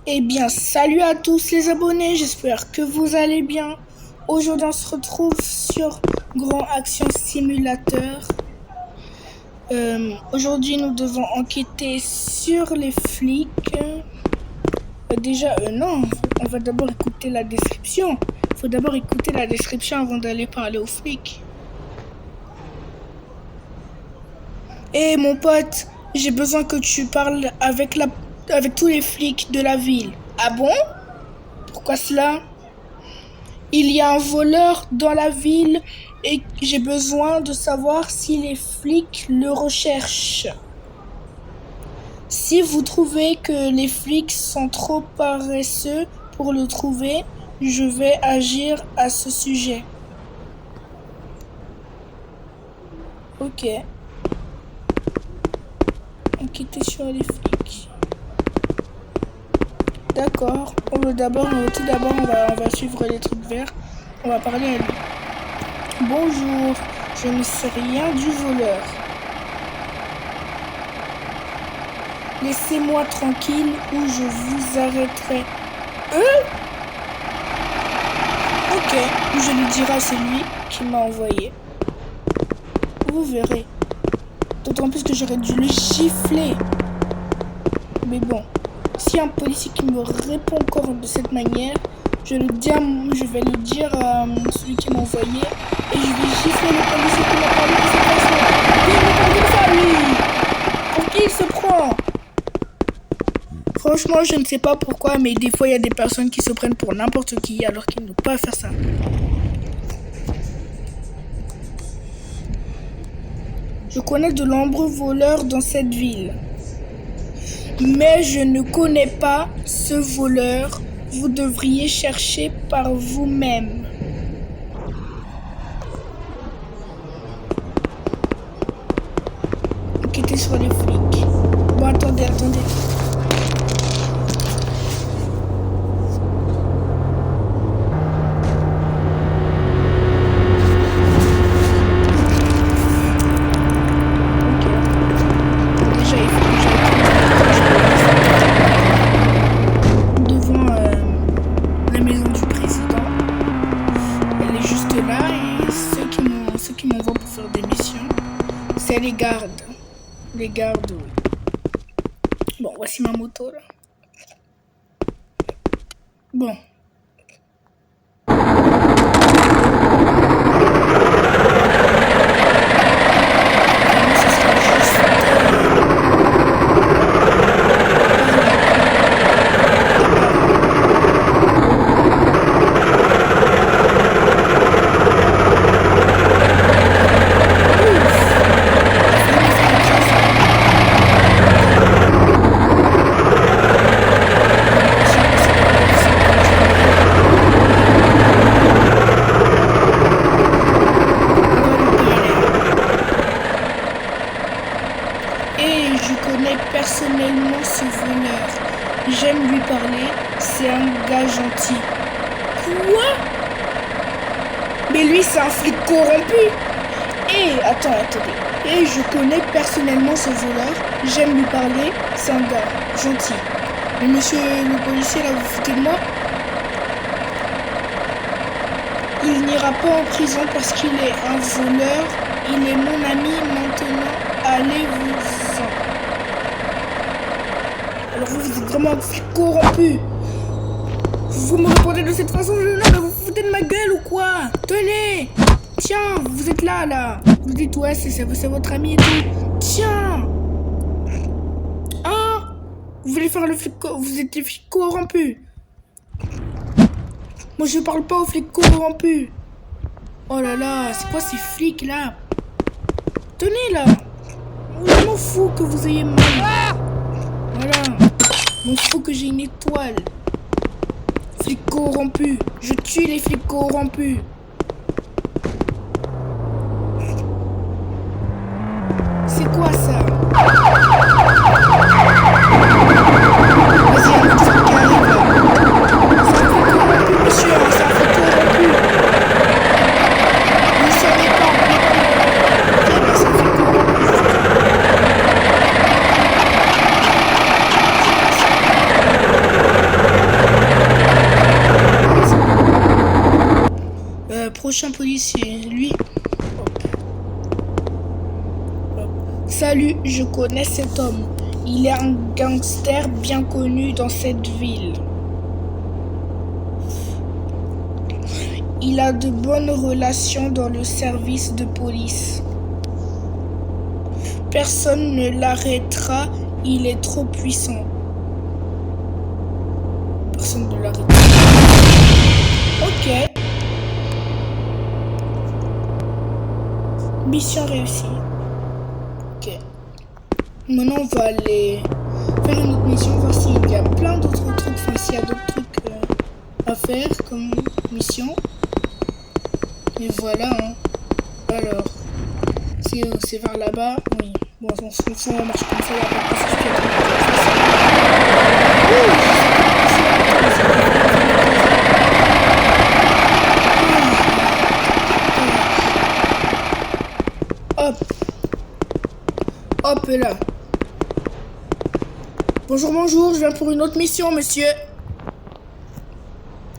Eh bien, salut à tous les abonnés, j'espère que vous allez bien. Aujourd'hui, on se retrouve sur Grand Action Simulateur. Aujourd'hui, nous devons enquêter sur les flics. Non, on va d'abord écouter la description. Il faut d'abord écouter la description avant d'aller parler aux flics. Eh mon pote, j'ai besoin que tu parles avec tous les flics de la ville. Ah bon? Pourquoi cela? Il y a un voleur dans la ville et j'ai besoin de savoir si les flics le recherchent. Si vous trouvez que les flics sont trop paresseux pour le trouver, je vais agir à ce sujet. Ok. Enquêter sur les flics. D'accord. On va suivre les trucs verts. On va parler à lui. Bonjour, je ne sais rien du voleur. Laissez-moi tranquille ou je vous arrêterai. Ok, je lui dirai à celui qui m'a envoyé. Vous verrez. D'autant plus que j'aurais dû le gifler. Mais bon, si un policier qui me répond encore de cette manière, je vais le dire à celui qui m'a envoyé et je vais gifler le policier qui m'a parlé de cette façon. Il me parle comme ça, lui. Pour qui il se prend? Franchement, je ne sais pas pourquoi, mais des fois, il y a des personnes qui se prennent pour n'importe qui alors qu'ils n'ont pas à faire ça. Je connais de nombreux voleurs dans cette ville. Mais je ne connais pas ce voleur. Vous devriez chercher par vous-même. Enquêtez sur les flics. Bon, attendez. C'est les gardes. Les gardes, oui. Bon, voici ma moto, là. Bon. Personnellement ce voleur. J'aime lui parler, c'est un gars gentil. Quoi? Mais lui c'est un flic corrompu. Attendez. Je connais personnellement ce voleur, j'aime lui parler, c'est un gars gentil. Mais monsieur le policier là, vous foutez de moi? Il n'ira pas en prison parce qu'il est un voleur, il est mon ami maintenant, allez-vous-en. Alors vous êtes vraiment un flic corrompu. Vous me répondez de cette façon, non, mais vous foutez de ma gueule ou quoi? Tenez. Tiens, vous êtes là. Vous dites ouais, c'est votre ami et tout. Tiens. Hein? Vous voulez faire le flic, vous êtes des flics corrompus. Moi je parle pas aux flics corrompus. Oh là là, c'est quoi ces flics là? Tenez là. Je m'en fous que vous ayez mal. Voilà. M'en fous que j'ai une étoile. Flics corrompus. Je tue les flics corrompus. C'est quoi ça? Vas-y, un autre flic qui arrive là. C'est un flic corrompu, monsieur. C'est un flic corrompu. Vous ne savez pas. Ok, bah c'est un flic corrompu. prochain policier, lui. Hop. Hop. Salut, je connais cet homme. Il est un gangster bien connu dans cette ville. Il a de bonnes relations dans le service de police. Personne ne l'arrêtera, il est trop puissant. Personne ne l'arrêtera. Ok. Mission réussie. Ok. Maintenant, on va aller faire une autre mission, voir s'il y a plein d'autres trucs, enfin s'il y a d'autres trucs à faire comme mission. Et voilà, hein. Alors, c'est vers là-bas. Oui. Bon, on s'en fout, on marche comme ça, il n'y a pas de Hop. Hop là. Bonjour, bonjour, je viens pour une autre mission, monsieur.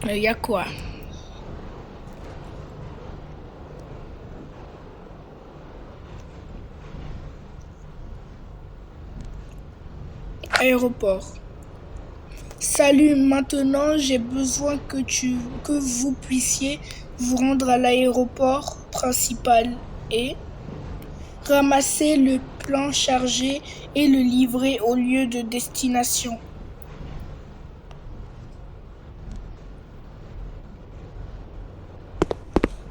Il y a quoi? Aéroport. Salut, maintenant j'ai besoin que vous puissiez vous rendre à l'aéroport principal et ramasser le plan chargé et le livrer au lieu de destination.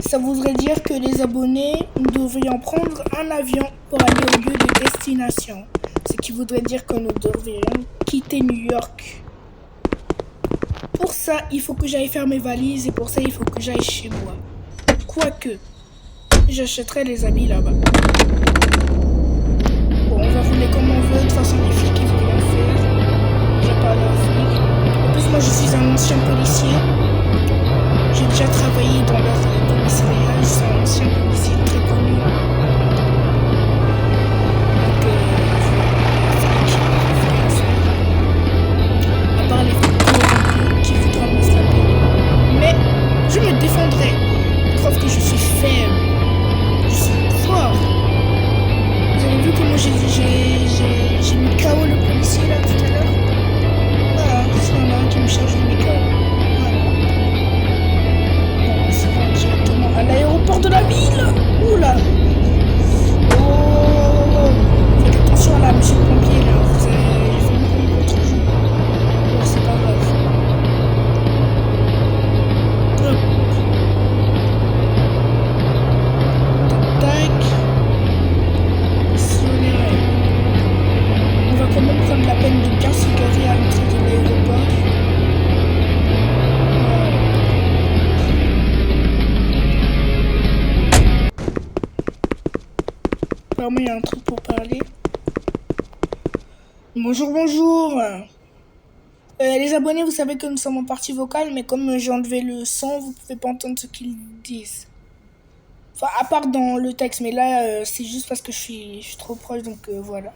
Ça voudrait dire que les abonnés devraient prendre un avion pour aller au lieu de destination. Ce qui voudrait dire que nous devrions quitter New York. Pour ça, il faut que j'aille faire mes valises et pour ça, il faut que j'aille chez moi. Quoique, j'achèterai les habits là-bas. Bon, on va rouler comme on veut. De toute façon, les flics, ils vont rien faire. J'ai pas leurs flics. En plus, moi, je suis un ancien policier. J'ai déjà travaillé dans leur commissariat. Je suis un ancien policier très connu. Donc, à part les flics qui voudront me frapper. Mais je me défendrai. Preuve que je suis faible. Je suis fort. Vous avez vu comment j'ai mis KO le policier là tout à l'heure? Voilà, c'est un qui me charge de mes KO. À l'aéroport de la ville. Oula. Oh. Faites attention là, monsieur le pompier là. Vous avez fait une contre joue. Oh, c'est pas grave. Hop. Tac. Si on est... On va quand même prendre la peine de bien se garer à l'entrée de l'aéroport. Apparemment, il y a un truc pour parler. Bonjour, bonjour. Les abonnés, vous savez que nous sommes en partie vocale, mais comme j'ai enlevé le son, vous pouvez pas entendre ce qu'ils disent. Enfin, à part dans le texte, mais là, c'est juste parce que je suis trop proche, donc voilà.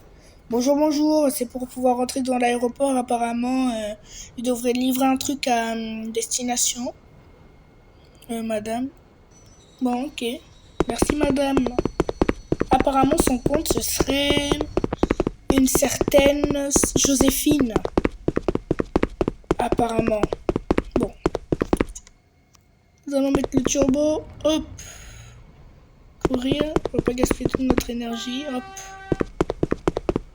Bonjour, bonjour. C'est pour pouvoir rentrer dans l'aéroport. Apparemment, il devrait livrer un truc à destination. Madame. Bon, ok. Merci, madame. Apparemment, son compte, ce serait une certaine Joséphine. Apparemment. Bon. Nous allons mettre le turbo. Hop. Courir. On va pas gaspiller toute notre énergie. Hop.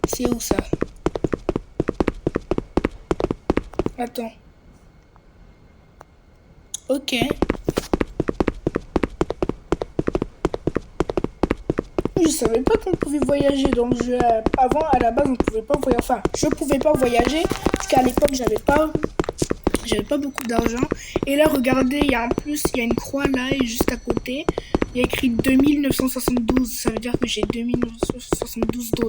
C'est où ça? Attends. Ok. Je savais pas qu'on pouvait voyager dans le jeu. Avant, à la base, on pouvait pas voyager. Enfin, je pouvais pas voyager parce qu'à l'époque, j'avais pas beaucoup d'argent. Et là, regardez, il y a un plus, il y a une croix là et juste à côté, il y a écrit 2972. Ça veut dire que j'ai 2972 $.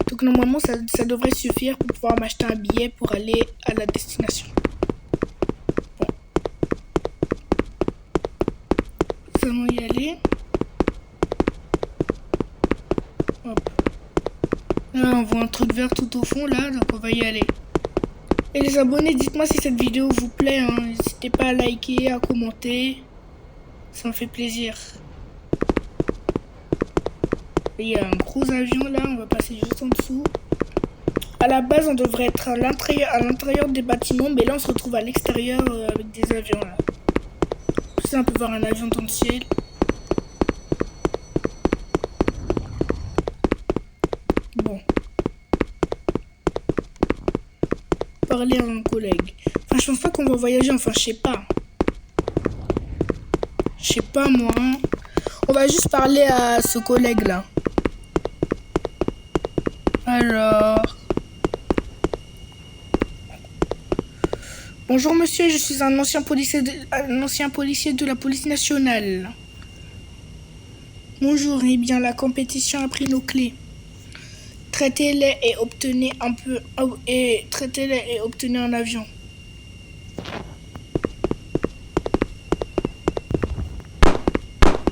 Donc normalement, ça devrait suffire pour pouvoir m'acheter un billet pour aller à la destination. Bon. Nous allons y aller. Hop. Là, on voit un truc vert tout au fond, là, donc on va y aller. Et les abonnés, dites-moi si cette vidéo vous plaît, hein. N'hésitez pas à liker, à commenter. Ça me fait plaisir. Et il y a un gros avion là, on va passer juste en dessous. À la base, on devrait être à l'intérieur des bâtiments, mais là, on se retrouve à l'extérieur avec des avions là. Tout ça, on peut voir un avion dans le ciel. Bon. Parler à un collègue. Enfin, je pense pas qu'on va voyager, enfin, je sais pas. Je sais pas, moi. Hein. On va juste parler à ce collègue-là. Alors... Bonjour monsieur, je suis un ancien policier de la police nationale. Bonjour, eh bien la compétition a pris nos clés. Traitez-les et obtenez un avion.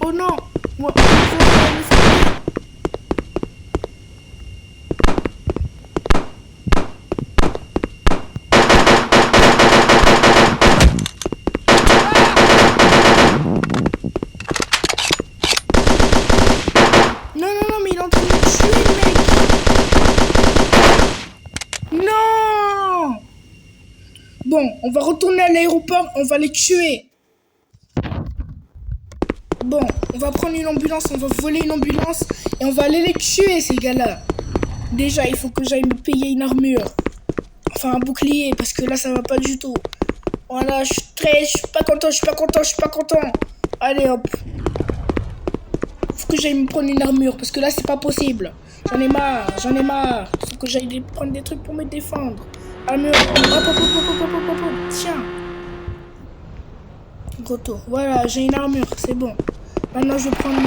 Oh non! Non, mais il est en train de me tuer, mec! Non! Bon, on va retourner à l'aéroport, on va les tuer. Bon, on va prendre une ambulance, on va voler une ambulance et on va aller les tuer, ces gars-là. Déjà, il faut que j'aille me payer une armure. Enfin, un bouclier, parce que là, ça va pas du tout. Voilà, je suis pas content. Allez, hop. Faut que j'aille me prendre une armure, parce que là, c'est pas possible. J'en ai marre. Faut que j'aille prendre des trucs pour me défendre. Armure, hop. Tiens. Retour. Voilà, j'ai une armure, c'est bon. Maintenant, je vais prendre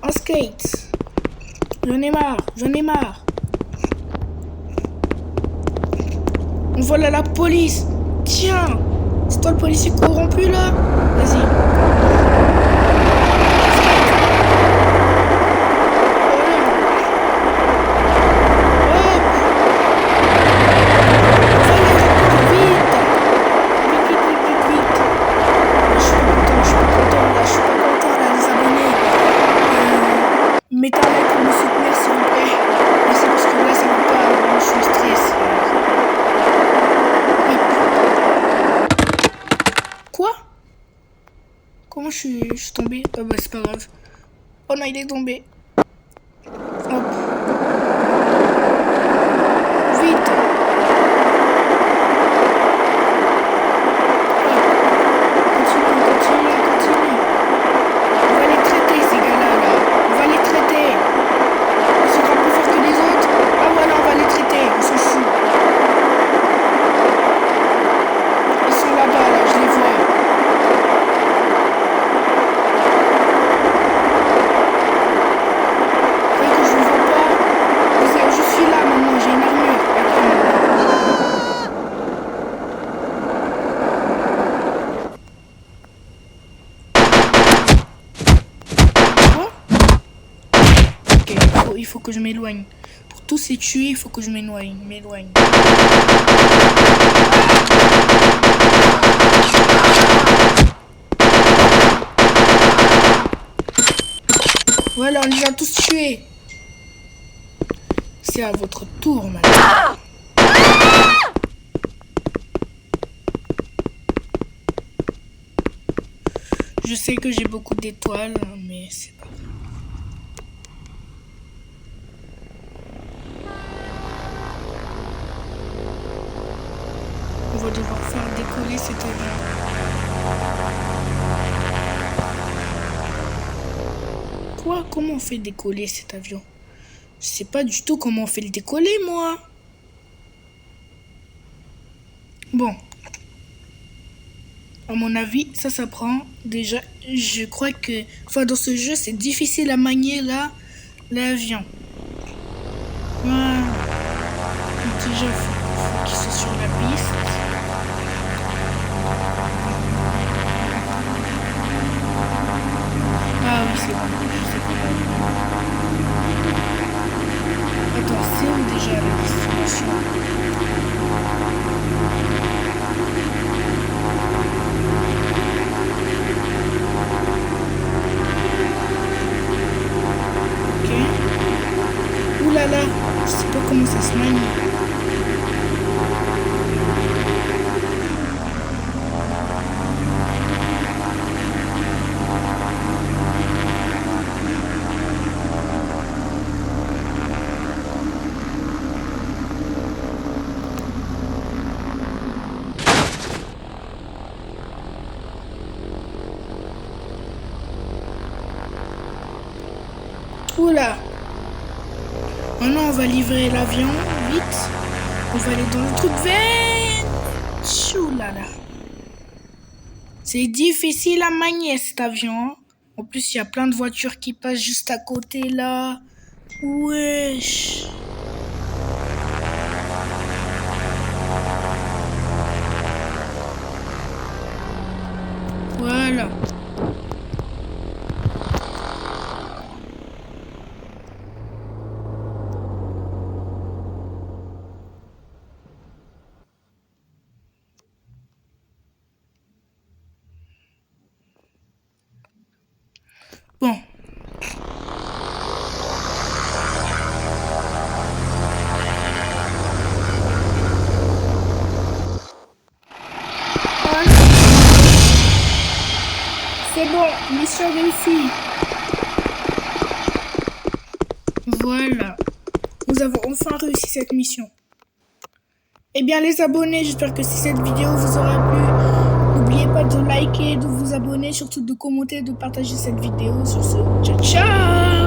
un skate. J'en ai marre. On vole à la police. Tiens, c'est toi le policier corrompu là? Vas-y. Mettez un like pour me soutenir s'il vous plaît. Merci parce que là ça va pas, je suis stress. Quoi? Comment je suis tombé? Ah bah c'est pas grave. Oh non il est tombé. Hop. Vite. Continue. On va les traiter ces gars-là là. On va les traiter. Ils sont pas plus forts que les autres. Ah voilà, on va les traiter. On s'en fout. Ils sont là-bas, là. Je les vois. Croyez que je vous vois pas. Je suis là maintenant. J'ai une armure. Quoi? Ok, il faut que je m'éloigne. Pour tous les tuer, il faut que je m'éloigne. Voilà, on les a tous tués. C'est à votre tour maintenant. Je sais que j'ai beaucoup d'étoiles, mais c'est pas grave. On va devoir faire décoller cet avion. Quoi? Comment on fait décoller cet avion? Je sais pas du tout comment on fait le décoller, moi. Bon. À mon avis, ça prend. Déjà, je crois que... Enfin, dans ce jeu, c'est difficile à manier, là, l'avion. Voilà. Déjà, faut qu'il soit sur la piste. Ah oui, c'est bon. Je sais pas. Attends, c'est où déjà la destination? Oula. Maintenant, on va livrer l'avion, vite. On va aller dans le truc vert. Choulala. C'est difficile à manier cet avion. En plus, il y a plein de voitures qui passent juste à côté là. Wesh. Voilà. Bon. C'est bon, mission réussie. Voilà. Nous avons enfin réussi cette mission. Eh bien les abonnés, j'espère que si cette vidéo vous aura plu, n'oubliez pas de liker, de vous abonner, surtout de commenter, de partager cette vidéo. Sur ce, ciao ciao.